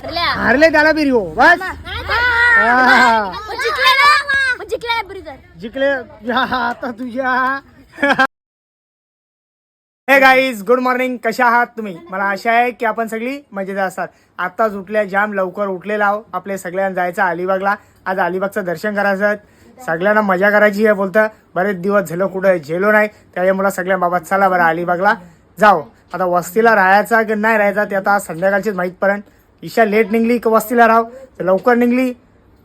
हारले त्याला बिरी हो बस जिंकले आता तुझ्या. हे गाईज गुड मॉर्निंग, कशा आहात तुम्ही? मला आशा आहे की आपण सगळी मजेत असतात. आत्ताच उठल्या, जाम लवकर उठलेला आहो. आपले सगळ्यांना जायचं अलिबागला. आज अलिबागचं दर्शन करायचं, सगळ्यांना मजा करायची आहे. बोलतं बरेच दिवस झालं कुठं झेलो नाही, त्यामुळे मला सगळ्या बाबा चला बरं अलिबागला जाओ. आता वस्तीला राहायचा की नाही राहायचा ते आता संध्याकाळचीच माहीत पर्यंत. ईशा लेट निघली की वस्तीला राहाव, तर लवकर निघली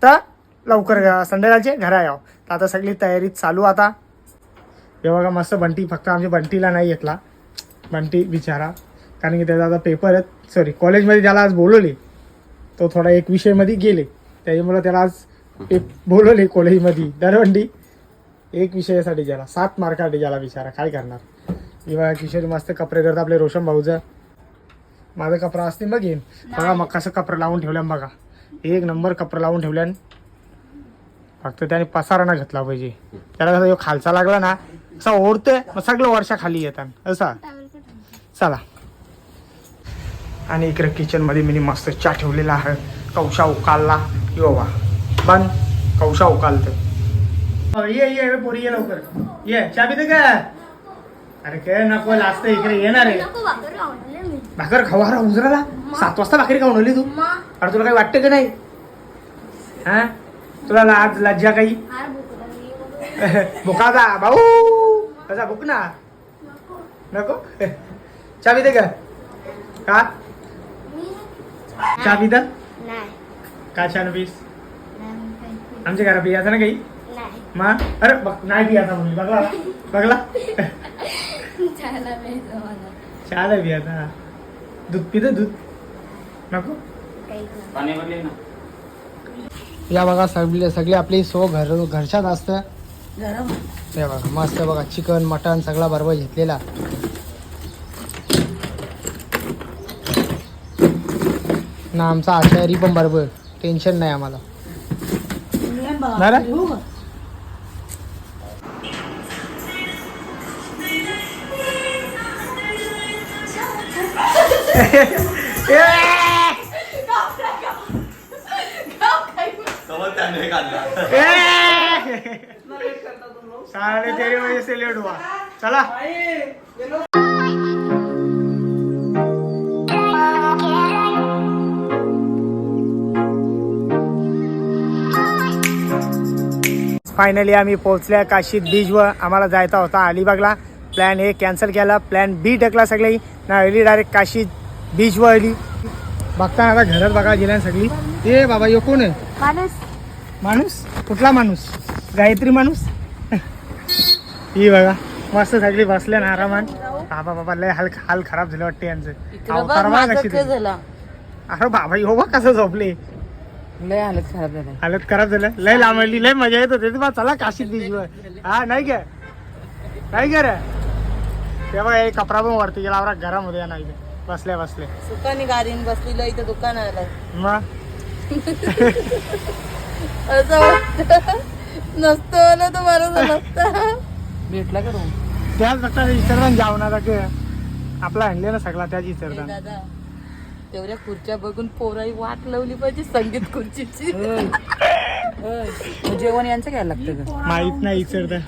तर लवकर संध्याकाळचे घरा यावं. तर आता सगळी तयारी चालू. आता हे बघा मस्त बंटी, फक्त आमच्या बंटीला नाही घेतला. बंटी बिचारा, कारण की त्याचा आता पेपर आहेत, सॉरी कॉलेजमध्ये त्याला आज बोलवले. तो थोडा एक विषयमध्ये गेले, त्याच्यामुळं त्याला आज बोलवले कॉलेजमध्ये. दरबंडी एक विषयासाठी ज्याला 7 मार्कासाठी ज्याला बिचारा काय करणार. किंवा किशोरी मस्त कपडे करतात आपले रोशन भाऊचं. माझं कपडा असते मग येईन बघा. मग कसं कपडं लावून ठेवल्यान बघा, एक नंबर कपडं लावून ठेवल्यान. फक्त त्याने पसारा ना घेतला पाहिजे. त्याला कसं खालचा लागला ना असा ओढतोय, मग सगळं वर्षा खाली येतात असा. चला, आणि इकडे किचन मध्ये मी मस्त चहा ठेवलेला आहे. कौशा उकालला कि बाबा बन कौशा उकालतं. ये पोरी ये लवकर ये, चहा पिते का? अरे काय नको लाजत, इकडे येणार आहे. भाकर खावा उजराला 7 वाजता भाकरी खाऊन आली तू. अरे तुला काही वाटतं का नाही? हा तुला आज लज्जा काही? भुकाचा भाऊ कसा भुक ना नको. चहा पिते का? चहा पिता का? छान पीस आमच्या घरा पियाचा ना काही मग. अरे नाही पियाचा म्हणून बघला बघला. चहाला पियाचा. दूध पितं दूध नको. या बघा सगळी आपली घरच्यात असतं. हे बघा मस्त बघा, चिकन मटन सगळा बरोबर घेतलेला ना. आमचा आचारी पण बरोबर, टेन्शन नाही आम्हाला. साढ़े 13 बजे से लेट हुआ. चला फायनली आम्ही पोहोचल्या काशीद बीचवर. आम्हाला जायचा होता अलिबागला. प्लॅन ए कॅन्सल केला, प्लॅन बी टाकला सगळी ना. आली डायरेक्ट काशीद बीचवर आली. बघता आता घरात बघा गेल्या सगळी. ए बाबा यो कोण आहे? माणूस कुठला माणूस? गायत्री माणूस. ही बघा मस्त सगळी बसल्या ना आरामान. बाबा बाबा लय हाल खराब झाले वाटते यांचं. अरे बाबा हो बा कसं झोपले. लय हालत खराब झालं. लय लांबली, लय मजा येत होते. चला काशीद बीचवर. हा नाही का नाही का रे? तेव्हा एक कपडा पण वरती गेला आवरा घरामध्ये नाही बसल्या सुकानी गाडीन बसलेलं इथं दुकान आलं मग. नसतं ना तुम्हाला भेटला का रूम? त्याच फक्त विचारता जावणार आपला आणले ना सगळा त्याच विचारता. दादा तेवढ्या खुर्च्या बघून पोराई वाट लावली पाहिजे संगीत खुर्चीची. जेवण यांचं घ्यायला लागतं का माहित नाही विचारता.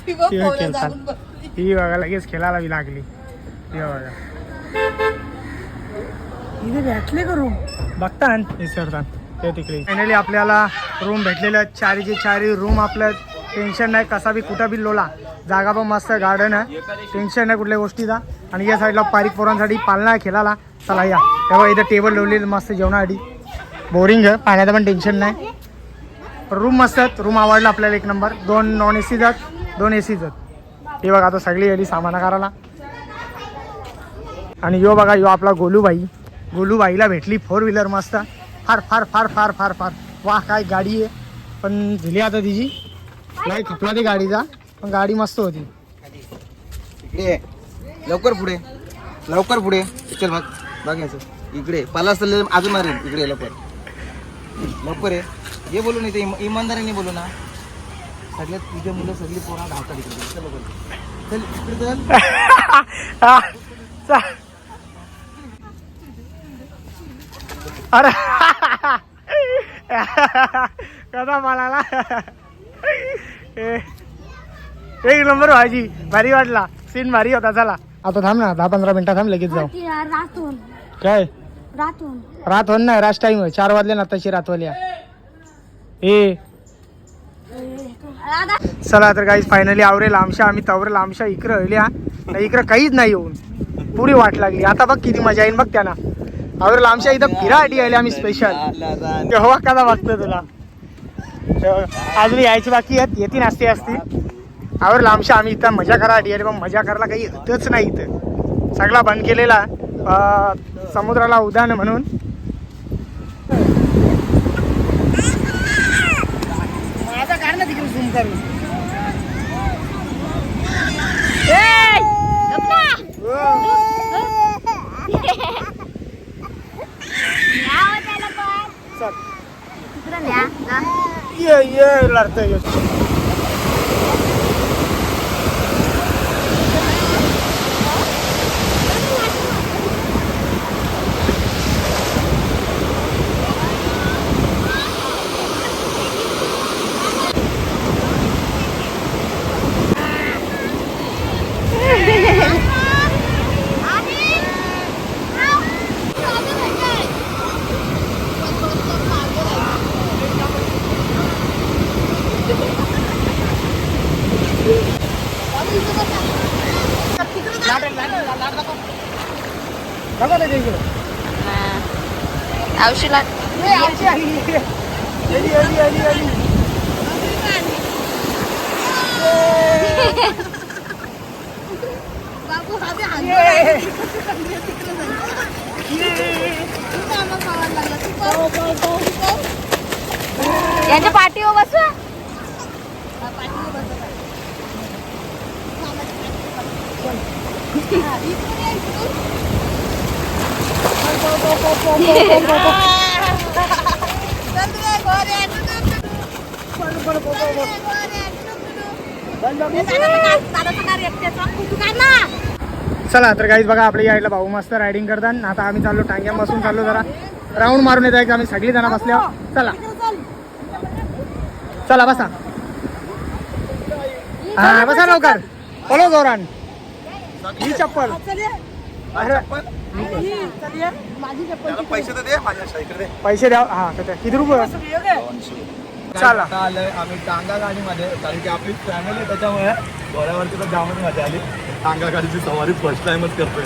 ती बघा लगेच खेळायला बी लागली. बघा इथे भेटले का रूम बघता विचारता ते तिकडे. फायनली आपल्याला रूम भेटलेलं. 4चे रूम. आपलं टेन्शन नाही, कसा बी कुठं बी लोला. जागा पण मस्त, गार्डन आहे, टेन्शन नाही कुठल्या गोष्टीचा. आणि या साईडला पारिक पोरांसाठी पालना खेळायला. चला या तेव्हा इथं टेबल लावलेलं मस्त जेवणासाठी. बोरिंग आहे, पाण्याचं पण टेन्शन नाही. रूम मस्त आहेत. रूम आवडला आपल्याला एक नंबर. 2 नॉन AC जात, 2 AC जात. हे बघा आता सगळी आली सामान करायला. आणि यो बघा यो आपला गोलूबाईला भेटली 4 व्हीलर मस्त. फार फार फार फार फार फार वाह काय गाडी आहे. पण दिली आता तिची नाही खपला ती गाडीचा, पण गाडी मस्त होती. इकडे लवकर पुढे चल बघायचं. इकडे पाला असतं अजून मारेन. इकडे लवकर आहे. हे बोलू नाही ते इमानदारीने बोलू ना. सगळ्यात तुझ्या मुलं सगळी पोरा धावतात इकडे. चल चल इकडे चल. अरे कसा म्हणाला एक नंबर भाजी भारी वाटला सीन भारी होता. चला आता थांब ना 10-15 मिनिटं थांब लगेच जाऊ. रातून काय रातून रात होत नाही रात टाइम 4 वाजले ना तशी रातवाली ए. चला तर काही फायनली आवरेल आमशा आम्ही तवरेल आमशा इकडं हळल्या इकडं काहीच नाही येऊन पुरी वाट लागली. आता बघ किती मजा येईल बघ त्यांना आवरेल आमशा इथं फिरासाठी आले आम्ही स्पेशल. तेव्हा कसा बघतो तुला अजून यायची बाकी आहेत येती नसते असती आवरेल आमशा आम्ही इथं मजा करासाठी आले. पण मजा करायला काही होतच नाही इथं सगळा बंद केलेला समुद्राला उद्यान म्हणून. माझा कार ना तिकडे झूम करून ये लढतोय बघा त्याच्या इकडे औषध आली आली आली आली आली यांच्या पाठीवर बसवा. चला तर काहीच बघा आपल्या यायला भाऊ मस्त रायडिंग करतात. आता आम्ही चाललो टांग्या बसून चाललो जरा राऊंड मारून येत आहे आम्ही सगळी जण बसल्यावर. चला चला बसा हा बसा लवकर बोलो जोरान ही चप्पल पैसे तर दे माझ्या इकडे. पैसे द्या हा किती रुपये चला आलोय आम्ही टांगा गाडीमध्ये कारण की आपली फॅमिली त्याच्यामुळे घोड्यावरती तर जामच मजा आली. टांगा गाडीची सवारी फर्स्ट टाइमच करतोय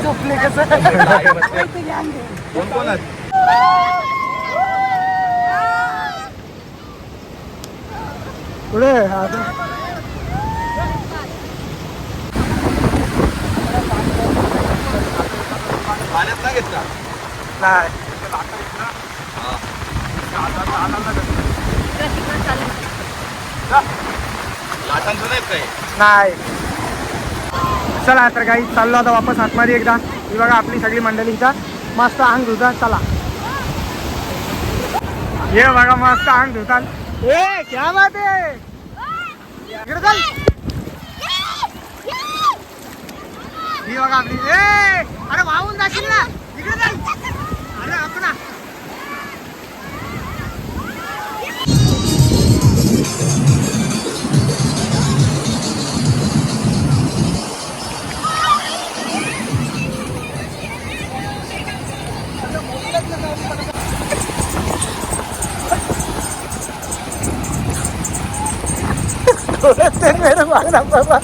झोपले कसं कोण कोण आहेत? पुढे पाण्यात नाही घेतला नाही लाटांचं नाही काय नाही. चला तर काही चाललो आता वापस आतमध्ये एकदा. ही बघा आपली सगळी मंडळी इथं मस्त अंग धुतात. चला ये बघा मस्त अंग धुतात. ए क्या बात आहे इकडे चल. ही बघा आपली ए अरे वाहून जाशील ना इकडे चल. अरे आपण मेरे मागना बाबा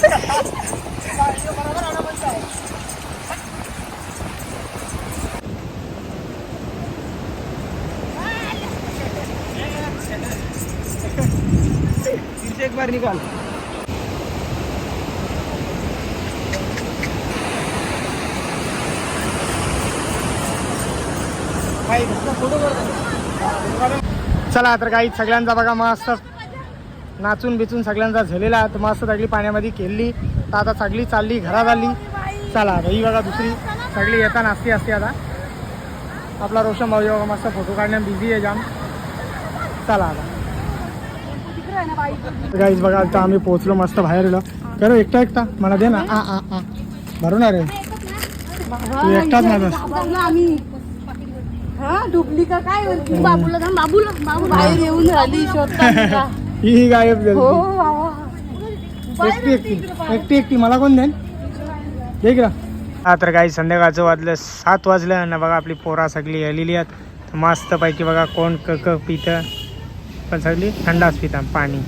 एक बार निकाल. चला तर काही सगळ्यांचा बघा मस्त नाचून बिचून सगळ्यांचा झालेला तर मस्त सगळी पाण्यामध्ये खेळली. तर आता सगळी चालली घरात आली. चला ही बघा दुसरी सगळी येता नाचती असते. आता आपला रोशन भाऊ बघा मस्त फोटो काढण्यात बिझी आहे जाम. चला आता गाईज बघा आता आम्ही पोहोचलो मस्त बाहेर गेलो. करो एकटा एकटा मला दे ना आ आ आ भरून अरे तू एकटाच माझा घाबरलो आम्ही. हा डुबली का काय वरती? बाबूला थांब, बाबूला बाबू बाहेर येऊन राहिली शोधता. ही गायब झाली हो बाबा. एकटी मला कोण देईन देख ना. हा तर काही संध्याकाळचं वाजलं 7 वाजलं आणि बघा आपली पोरा सगळी आलेली आहेत मस्त पैकी. बघा कोण क पितं पण सगळी थंडाच पिता पाणी.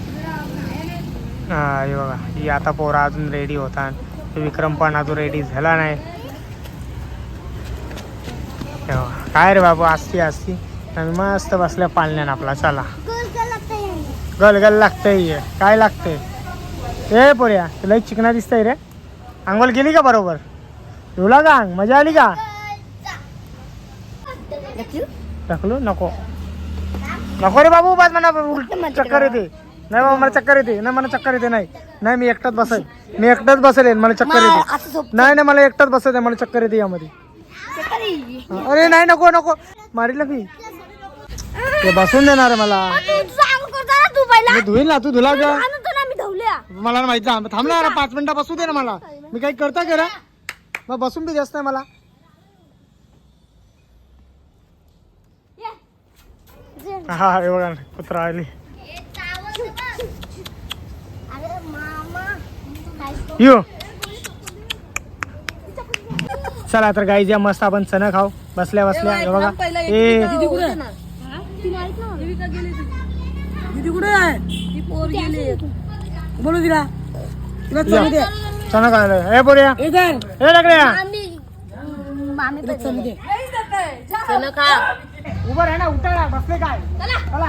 हा हे बघा ही आता पोरा अजून रेडी होता. विक्रम पण अजून रेडी झाला नाही. हे बघा. काय रे बाबू असती आम्ही मस्त बसल्या पाळण्यान आपला. चला गल लागतंय. काय लागतंय ए पोऱ्या तुला एक चिकना दिसतंय रे. आंघोळ केली का बरोबर? तुला का मजा आली का? टाकलो नको नको रे बाबू बाद मला चक्कर येते. नाही बाबा मला चक्कर येते. नाही मला चक्कर येते. नाही मी एकटाच बसेल. मी एकटाच बसेल. मला चक्कर येते. नाही मला एकटाच बसत आहे. मला चक्कर येते यामध्ये. अरे नाही नको मारील मी ते बसून देणार मला. मी धुईल ना तू धुला का? मला माहिती थांबणार 5 मिनिटं बसू दे ना मला. मी काही करता का रे? मग बसून बी जास्त नाही मला. हा हे बघा कुत्रा आली. यो चला तर गाईज या मस्त आपण चणा खाऊ बसल्या हे बघा. ए दीदी कुठे आहे? ती पोर गेली. बोलू तिला चणा खायला. ए बोऱ्या ए लागल्या चल खा. उभं आहे ना उठायला बसले काय? चला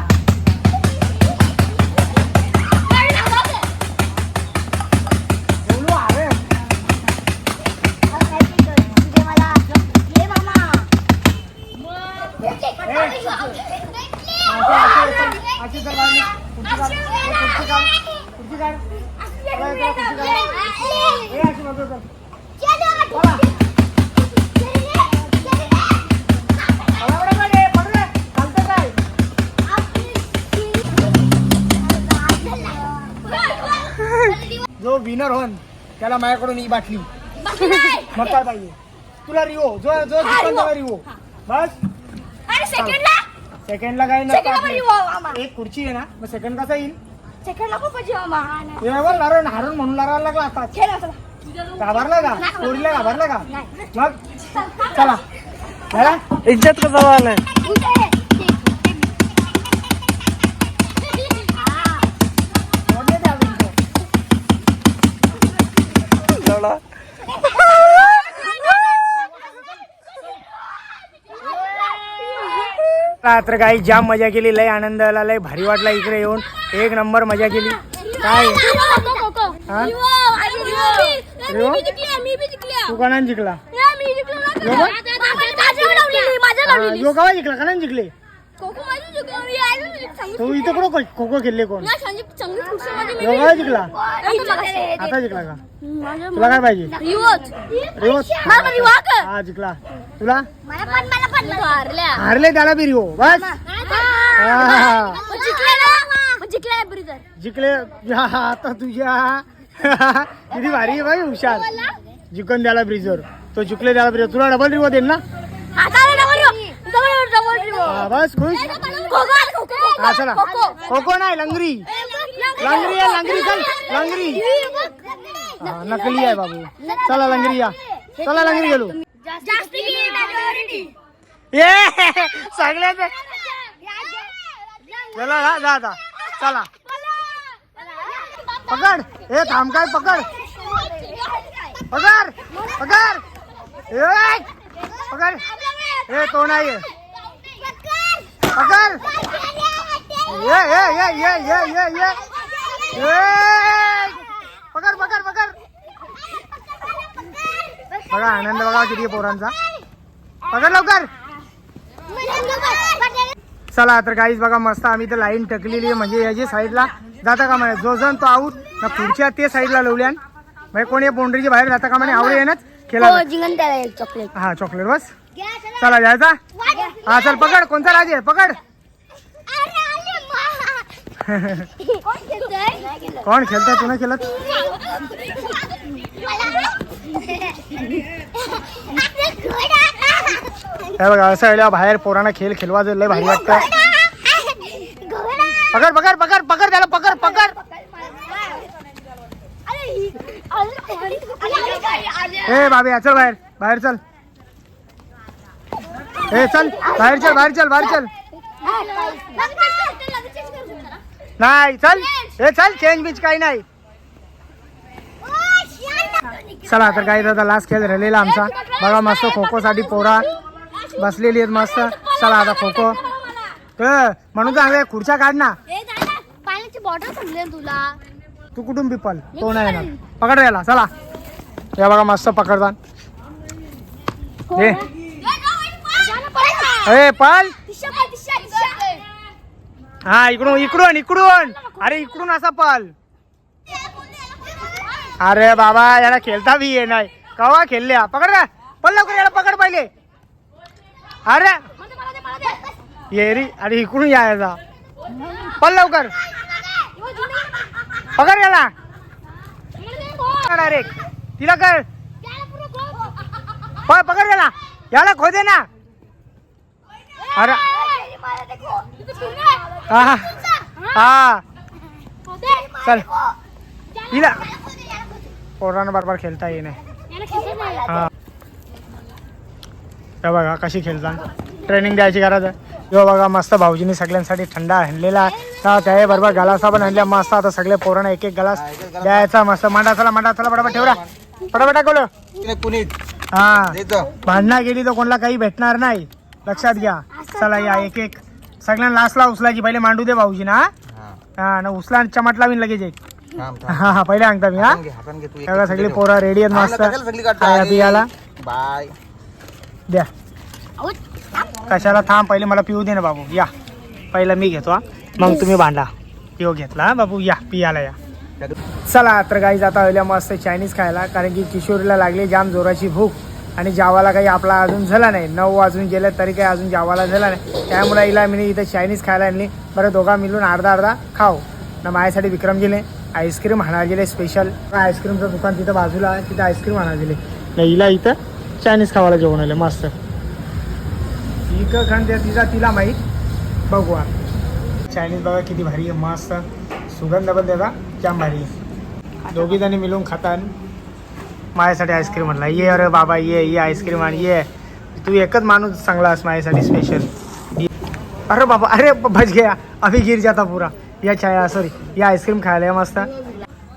बोलू अरे जो विनर होन त्याला माझ्याकडून ही बाटली. मग काय पाहिजे तुला? रिओ जो जिंकल त्याला रिओ. बस सेकंडला काही नसतं. एक खुर्ची आहे ना मग सेकंड कसा येईल? हारून म्हणून लागायला लागला आता. घाबरला का? पोरीला घाबरला का? मग चला झाला इज्जत कसा आलाय. तर काही जाम मजा केली. लय आनंद आला. लय भारी वाटला इकडे येऊन. एक नंबर मजा केली. काय तू कोणाने जिंकला? यो गावा जिंकला का नाही जिंकले? तू इथं कुठं खो खो खेळले कोण? यो गावा जिंकला. आता जिंकला का? तुला काय पाहिजे? रिवोच हा जिंकला. तुला हारले त्याला बी रिओ. बस जिंकले. आता तुझ्या किती भारी आहे भाई हुशार. जिंकून द्याला ब्रिजर तो जिंकले त्याला ब्रिजर. तुला डबल रिओ देईल ना? बस खुश. हा चला खो खो नाही लंगरी आहे. चल लंगरी नकली आहे बाबू. चला लंगरी या. चला लंगरी गेलो. ये सगळ्याच चला जा आता. चला पकड. हे थांब काय पकड हे तो नाही पकड. पकड बघा आनंद बघा किती पोरांचा. पकड लवकर. चला तर गाईज बघा मस्त आम्ही तर लाईन टकलेली आहे. म्हणजे याची साईडला जाता का म्हणे जो जण तो आऊट ना पुढच्या ते साईडला लावल्यान म्हणजे कोणी बाउंड्रीच्या बाहेर जाता का म्हणे आवडे येणच खेळा. हा चॉकलेट बस. चला जायचा. हा चल पकड. कोणता राजे पकड. कोण खेळता? तू नाही खेळत. हे बघा असं वेळेला बाहेर पोरांना खेळ खेळवा लय भारी वाटतं. पकड पकड पकड पकड त्याला पकड पकड. ए बाबी चल बाहेर बाहेर चल. ए चल बाहेर चल बाहेर चल बाहेर चल. नाही चल ए चल चेंज बीच काही नाही. चला तर काही दादा लास्ट खेळ राहिलेला आमचा. बघा मस्त खो खो साठी पोरा बसलेली आहेत मस्त. चला आता खो खो म्हणून तर खुर्च्या काढ ना. पाण्याची बॉटल समजेल तुला. तू कुठून बिपल तो नाही येणार. पकड याला चला. या बघा मस्त पकडतात. ए पल हा इकडून इकडून इकडून. अरे इकडून असा पल. अरे बाबा याला खेळता बी ये नाही. कवा खेळल्या पकड रे. पल लवकर याला पकड पहिले. अरे ये रे. अरे इकडून यायचा पल लवकर पकड याला. डायरेक्ट तिला कर पकड याला. याला खो दे ना. अरे हा हा चल तिला पोरांना बरोबर खेळता ये नाही. हा हे बघा कशी खेळतात. ट्रेनिंग द्यायची गरज आहे. यो बघा मस्त भाऊजीने सगळ्यांसाठी थंडा आणलेला आहे. त्या बरोबर गलासा पण आणल्या मस्त. आता सगळे पोरांना एक एक गलास द्यायचा मस्त. मांडा चला बरोबर ठेवला फटाफट टाकवलं. हा भांडणा गेली तर कोणाला काही भेटणार नाही लक्षात घ्या. चला या एक एक सगळ्यांना लास्टला उचलायची. पहिले मांडू दे भाऊजी ना. हा ना उचला चमटला मी लगेच एक. हा हा पहिले सांगता मी. हा सगळी पोरा रेडी आहेत मस्त. पियाला बाय द्या. कशाला थांब पहिले मला पिऊ दे ना बाबू. या पहिला मी घेतो मग तुम्ही भांडा. पिऊ घेतला हा बाबू. या पियाला या. चला तर गाईज आता आल्या मस्त चायनीज खायला. कारण की किशोरीला लागली जाम जोराची भूक आणि जेवायला काही आपला अजून झाला नाही. 9 वाजून गेले तरी काही अजून जेवायला झाला नाही. त्यामुळे हिला मी इथं चायनीज खायला आणली. बरं दोघा मिळून अर्धा अर्धा खाऊ ना. माझ्यासाठी विक्रम गेले आईस्क्रीम आणा गेले स्पेशल. आईस्क्रीमचं दुकान तिथं बाजूला आहे. तिथं आईस्क्रीम आणा गेले. हिला इथं चायनीज खावायला जेवण आले मस्त. इकडं खाण तिचा तिला माहीत. बघू चायनीज बघा किती भारी आहे मस्त. सुगंध पण त्याचा जाम भारी आहे. दोघी जणी मिळून खातात. माझ्यासाठी आईस्क्रीम आणला. ये अरे बाबा ये आईस्क्रीम आण ये. तू एकच माणूस चांगला आहेस माझ्यासाठी स्पेशल. अरे बाबा अरे बच गया अभि गिर जाता पुरा. या चाय सॉरी या आईस्क्रीम खायला या मस्त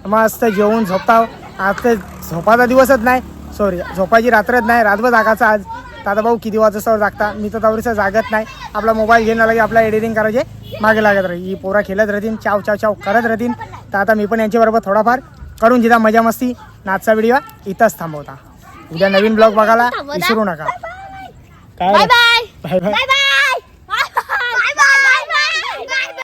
मस्त जेवून झोपताव. आज तर झोपाचा दिवसच नाही. सॉरी झोपायची रात्रच नाही. रातभर जागाचा आज. दादा भाऊ किती वाजता जागता. मी तर तवरीचं जागत नाही. आपला मोबाईल घेऊन आला की आपला एडिटिंग करायचे मागे लागत राहील. ही पोरा खेळत राहतील चाव चाव चाव करत राहतील. तर आता मी पण यांच्याबरोबर थोडाफार करून जिथं मजा मस्ती. नाचचा व्हिडिओ इथंच थांबवता. उद्या नवीन ब्लॉग बघायला विसरू नका. काय बाय बाय.